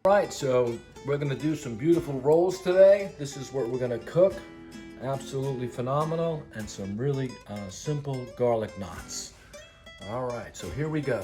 Right, so we're gonna do some beautiful rolls today. This is what we're gonna cook. Absolutely phenomenal, and some really simple garlic knots. All right, so here we go.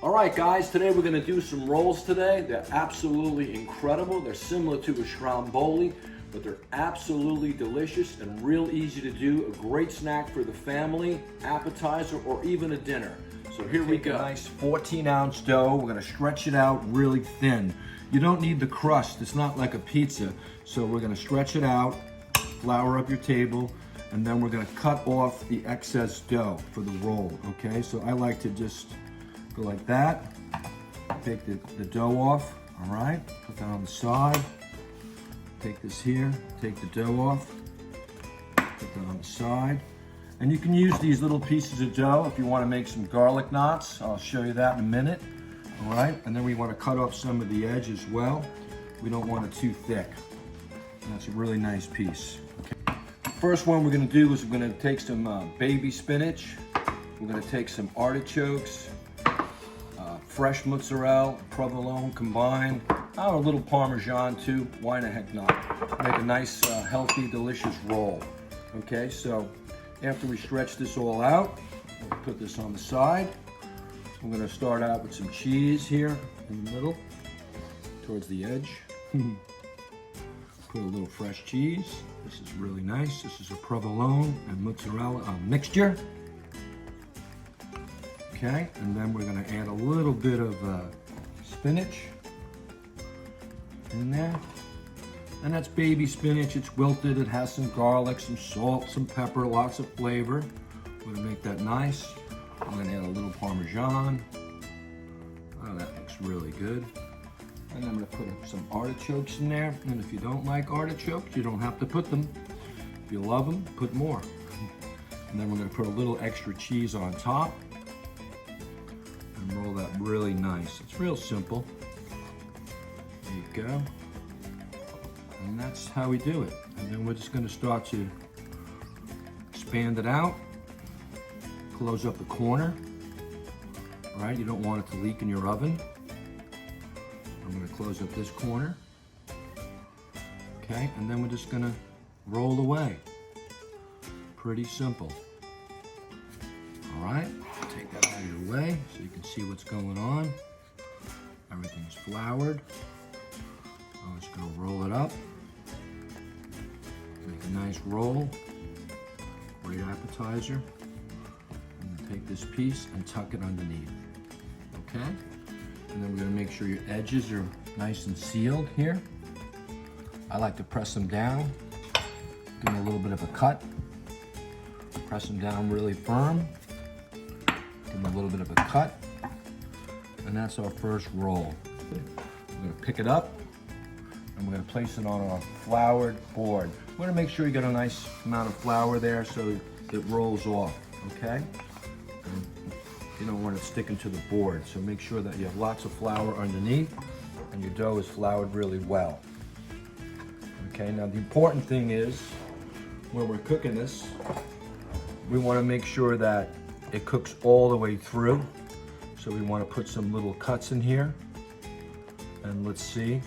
All right, guys, today we're gonna do some rolls today. They're absolutely incredible. They're similar to a stromboli, but they're absolutely delicious and real easy to do. A great snack for the family, appetizer, or even a dinner. So here we go. A nice 14-ounce dough. We're gonna stretch it out really thin. You don't need the crust. It's not like a pizza. So we're gonna stretch it out, flour up your table, and then we're gonna cut off the excess dough for the roll, okay? So I like to just go like that. Take the dough off, all right? Put that on the side. Take this here, take the dough off, put that on the side. And you can use these little pieces of dough if you want to make some garlic knots. I'll show you that in a minute. All right, and then we want to cut off some of the edge as well. We don't want it too thick. And that's a really nice piece. Okay. First one we're going to do is we're going to take some baby spinach. We're going to take some artichokes, fresh mozzarella, provolone combined. A little Parmesan too. Why the heck not? Make a nice, healthy, delicious roll. Okay, so after we stretch this all out, we'll put this on the side. I'm gonna start out with some cheese here in the middle, towards the edge. Put a little fresh cheese. This is really nice. This is a provolone and mozzarella mixture. Okay, and then we're gonna add a little bit of spinach in there. And that's baby spinach. It's wilted. It has some garlic, some salt, some pepper, lots of flavor. We're gonna make that nice. I'm gonna add a little Parmesan. Oh, that looks really good. And I'm gonna put some artichokes in there. And if you don't like artichokes, you don't have to put them. If you love them, put more. And then we're gonna put a little extra cheese on top. And roll that really nice. It's real simple. There you go. And that's how we do it. And then we're just gonna start to expand it out, close up the corner, all right? You don't want it to leak in your oven. I'm gonna close up this corner, okay? And then we're just gonna roll away. Pretty simple. All right, take that out of your way so you can see what's going on. Everything's floured. I'm just gonna roll it up. Make a nice roll, great appetizer. I'm gonna take this piece and tuck it underneath, okay? And then we're gonna make sure your edges are nice and sealed here. I like to press them down, give them a little bit of a cut. Press them down really firm, give them a little bit of a cut. And that's our first roll. We're gonna pick it up, and we're gonna place it on a floured board. We're gonna make sure you get a nice amount of flour there so it rolls off, okay? And you don't want it sticking to the board, so make sure that you have lots of flour underneath and your dough is floured really well. Okay, now the important thing is, when we're cooking this, we wanna make sure that it cooks all the way through. So we wanna put some little cuts in here, and let's see.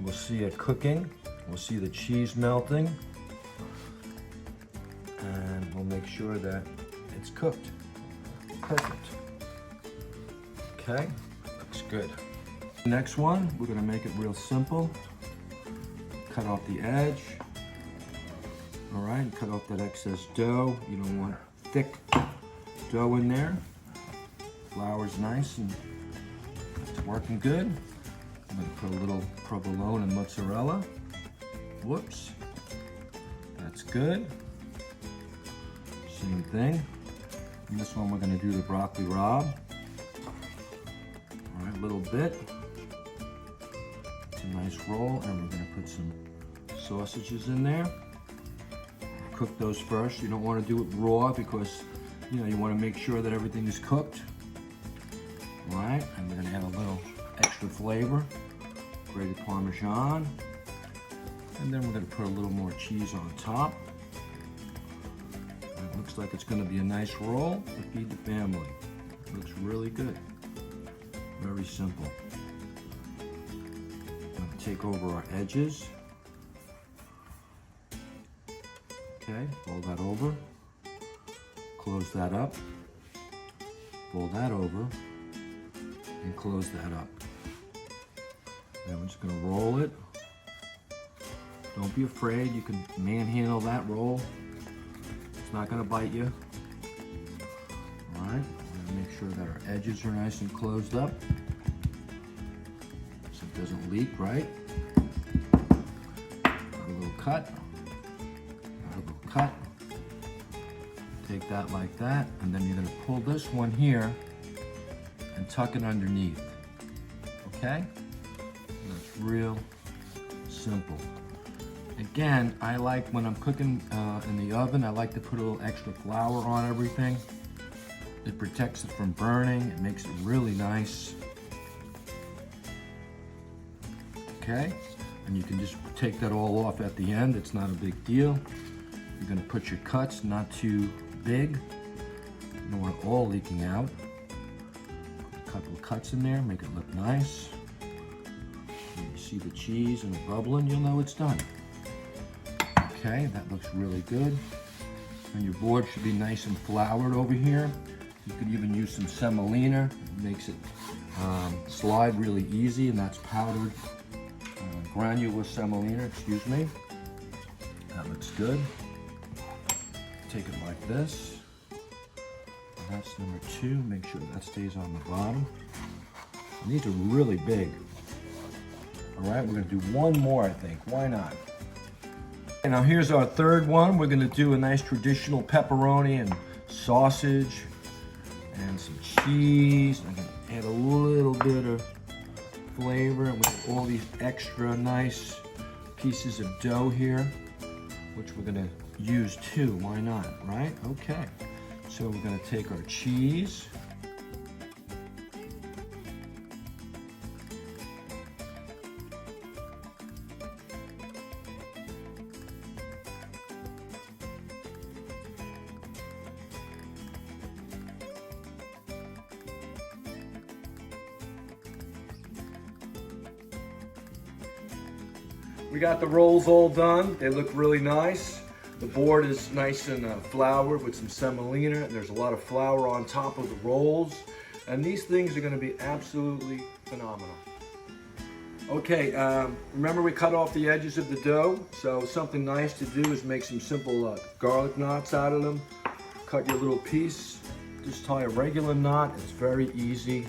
We'll see it cooking. We'll see the cheese melting. And we'll make sure that it's cooked. Perfect. Okay, looks good. Next one, we're gonna make it real simple. Cut off the edge. All right, cut off that excess dough. You don't want thick dough in there. Flour's nice and it's working good. I'm gonna put a little provolone and mozzarella. Whoops. That's good. Same thing. And this one we're gonna do the broccoli rabe. All right, a little bit. It's a nice roll, and we're gonna put some sausages in there. Cook those first. You don't wanna do it raw because you wanna make sure that everything is cooked. All right, and we're gonna add a little extra flavor. Grated Parmesan. And then we're gonna put a little more cheese on top. It looks like it's gonna be a nice roll to feed the family. It looks really good. Very simple. I'm going to take over our edges. Okay, fold that over. Close that up. Fold that over. And close that up. Then we're just going to roll it. Don't be afraid. You can manhandle that roll. It's not going to bite you. All right, we're going to make sure that our edges are nice and closed up so it doesn't leak, right? A little cut. A little cut. Take that like that, and then you're going to pull this one here and tuck it underneath. Okay? That's real simple. Again, I like when I'm cooking in the oven, I like to put a little extra flour on everything. It protects it from burning. It makes it really nice. Okay? And you can just take that all off at the end. It's not a big deal. You're gonna put your cuts not too big. You don't want it all leaking out. Put a couple of cuts in there, make it look nice. When you see the cheese and it bubbling, you'll know it's done. Okay, that looks really good. And your board should be nice and floured over here. You could even use some semolina. It makes it slide really easy, and that's powdered granular semolina, excuse me. That looks good. Take it like this. And that's number 2. Make sure that stays on the bottom. And these are really big. All right, we're gonna do one more, I think. Why not? And now here's our third one. We're gonna do a nice traditional pepperoni and sausage and some cheese. I'm gonna add a little bit of flavor with all these extra nice pieces of dough here, which we're gonna use too. Why not, right? Okay. So we're gonna take our cheese. We got the rolls all done. They look really nice. The board is nice and floured with some semolina. And there's a lot of flour on top of the rolls. And these things are gonna be absolutely phenomenal. Okay, remember we cut off the edges of the dough. So something nice to do is make some simple garlic knots out of them. Cut your little piece. Just tie a regular knot. It's very easy.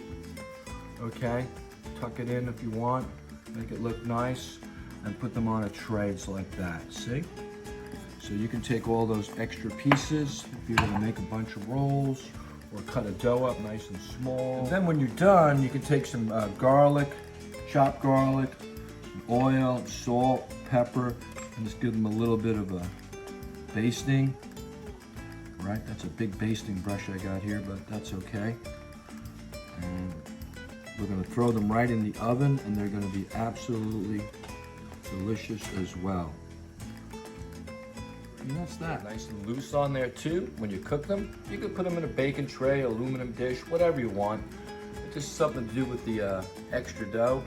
Okay, tuck it in if you want. Make it look nice. And put them on a tray, it's like that, see? So you can take all those extra pieces if you're gonna make a bunch of rolls, or cut a dough up nice and small. And then when you're done, you can take some garlic, chopped garlic, some oil, salt, pepper, and just give them a little bit of a basting. All right, that's a big basting brush I got here, but that's okay. And we're gonna throw them right in the oven, and they're gonna be absolutely delicious as well. And that's that. Nice and loose on there too. When you cook them, you can put them in a baking tray, aluminum dish, whatever you want. It's just something to do with the extra dough,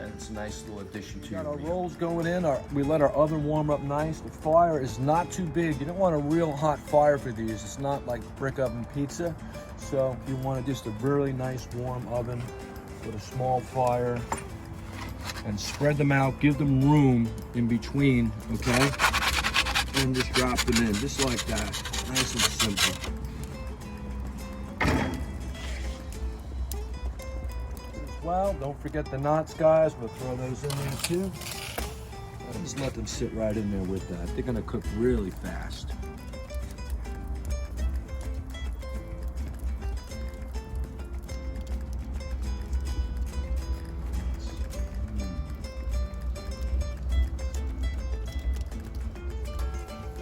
and it's a nice little addition to your meal. Got our rolls going in. We let our oven warm up nice. The fire is not too big. You don't want a real hot fire for these. It's not like brick oven pizza. So you want just a really nice warm oven with a small fire. And spread them out, give them room in between, okay? And just drop them in, just like that. Nice and simple. Well, don't forget the knots, guys. We'll throw those in there too. And just let them sit right in there with that. They're gonna cook really fast.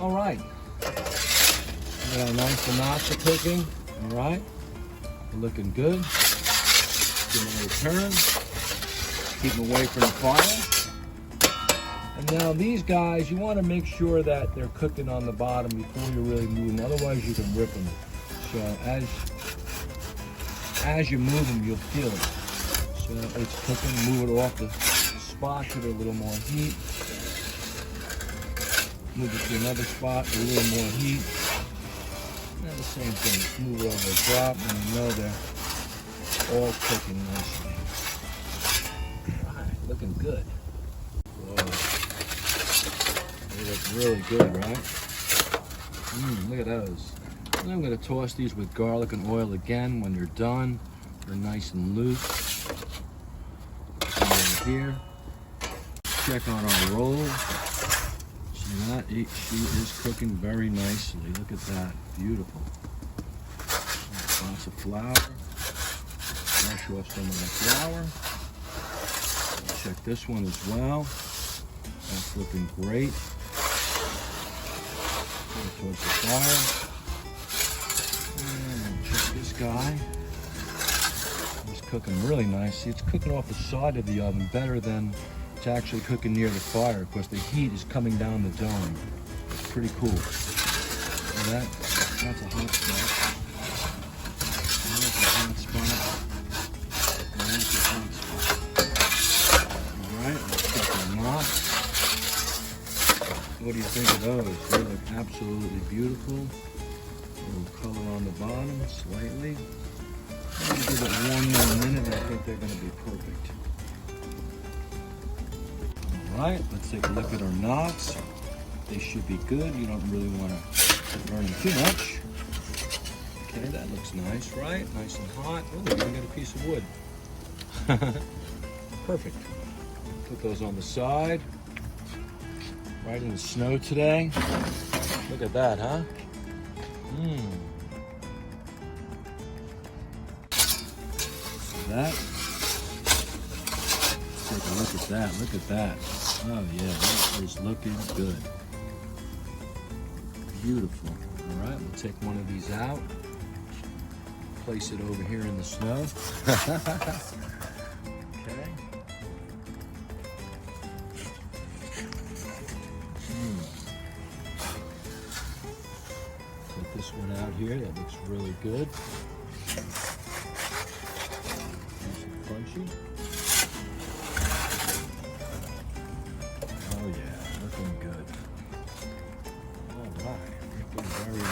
All right, we got our nice knots are cooking. All right, they're looking good. Give them a turn. Keep them away from the fire. And now these guys, you want to make sure that they're cooking on the bottom before you really move them. Otherwise, you can rip them. So as you move them, you'll feel it. So it's cooking. Move it off the spot, give it a little more heat. Move it to another spot, a little more heat. And the same thing, just move it over the top, and you know they're all cooking nicely. All right, looking good. Whoa. They look really good, right? Look at those. And I'm going to toss these with garlic and oil again when they're done. They're nice and loose. Over here. Check on our roll. See that? She is cooking very nicely. Look at that. Beautiful. Lots of flour. Wash off some of that flour. Check this one as well. That's looking great. Towards the fire. And check this guy. He's cooking really nice. See, it's cooking off the side of the oven better than it's actually cooking near the fire because the heat is coming down the dome. It's pretty cool. So that's a hot spot. That's a hot spot. And that's a hot spot. All right, let's check our knots. What do you think of those? They look absolutely beautiful. A little color on the bottom, slightly. I'm going to give it one more minute and I think they're going to be perfect. Alright, let's take a look at our knots. They should be good. You don't really want to burn them too much. Okay, that looks nice, right? Nice and hot. Oh, we even got a piece of wood. Perfect. Put those on the side. Right in the snow today. Look at that, huh? That. Take a look at that. Look at that. Oh yeah, that is looking good. Beautiful. All right, we'll take one of these out. Place it over here in the snow. Okay. Put this one out here. That looks really good. Nice and crunchy. Oh yeah, looking good. All right, looking very...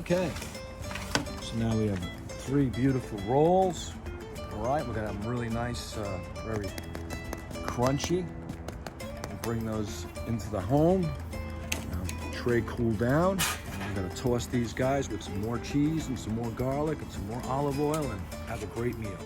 Okay. So now we have 3 beautiful rolls. All right, we're gonna have them really nice, very crunchy. We'll bring those into the home. Tray cool down. And I'm gonna toss these guys with some more cheese and some more garlic and some more olive oil and have a great meal.